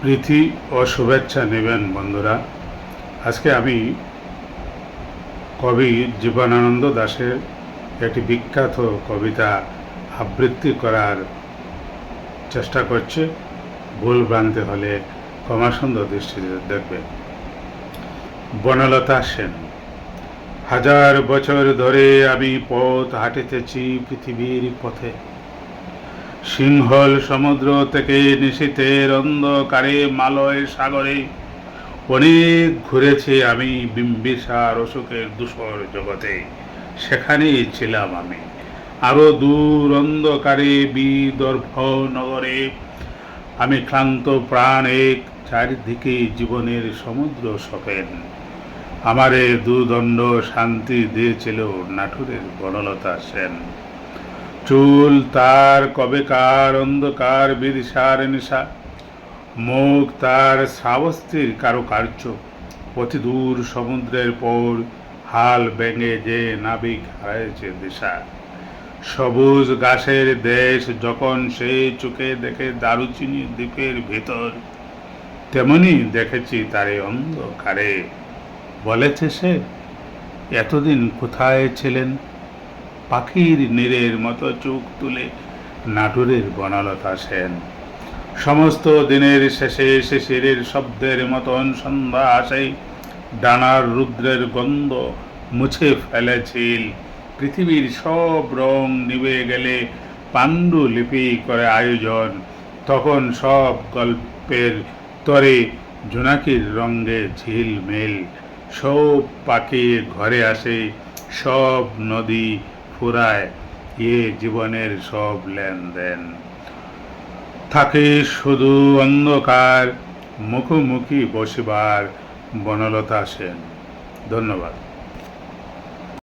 প্রীতি ও শুভেচ্ছা নেবেন বন্ধুরা। আজকে আমি কবি জীবনানন্দ দাশের একটি বিখ্যাত কবিতা আবৃত্তি করার চেষ্টা করছি। ভুল ভ্রান্তি হলে ক্ষমা সুন্দর দৃষ্টিতে দেখবেন। বনলতা সেন। হাজার বছর ধরে আমি পথ হাঁটিতেছি পৃথিবীর পথে, সিংহল সমুদ্র থেকে নিশীথের অন্ধকারে মালয় সাগরে অনেক ঘুরেছি আমি বিম্বিসার অশোকের ধূসর জগতে, সেখানেই ছিলাম আমি। আরো দূর অন্ধকারে বিদর্ভ নগরে আমি ক্লান্ত প্রাণ এক, চারিদিকে জীবনের সমুদ্র সপেন। আমারে দুদণ্ড শান্তি দিয়েছিল নাটুরের বনলতা সেন। চুল তার কবেকার অন্ধকার বিদিশার নেশা, মুখ তার শ্রাবস্তির কারুকার্য। অতি দূর সমুদ্রের পর হাল ভেঙে যে নাবিক হারাইছে দিশা। সবুজ ঘাসের দেশ যখন সে চোখে দেখে দারুচিনি দ্বীপের ভেতর, তেমনি দেখেছি তারে অন্ধকারে। বলেছে সে, এতদিন কোথায় ছিলেন? পাখির নীড়ের মতো চোখ তুলে নাটুরের বনলতা সেন। সমস্ত দিনের শেষে শিশিরের শব্দের মতন সন্ধ্যা আসে, ডানার রুদ্রের গন্ধ মুছে ফেলেছিল। পৃথিবীর সব রং নিভে গেলে পাণ্ডুলিপি করে আয়োজন, তখন সব গল্পের তরে জোনাকির রঙে ঝিলমিল। সব পাখি ঘরে আসে, সব নদী ফুরায়, এ জীবনের সব লেনদেন। থাকে শুধু অন্ধকার, মুখোমুখি বসিবার বনলতা সেন। ধন্যবাদ।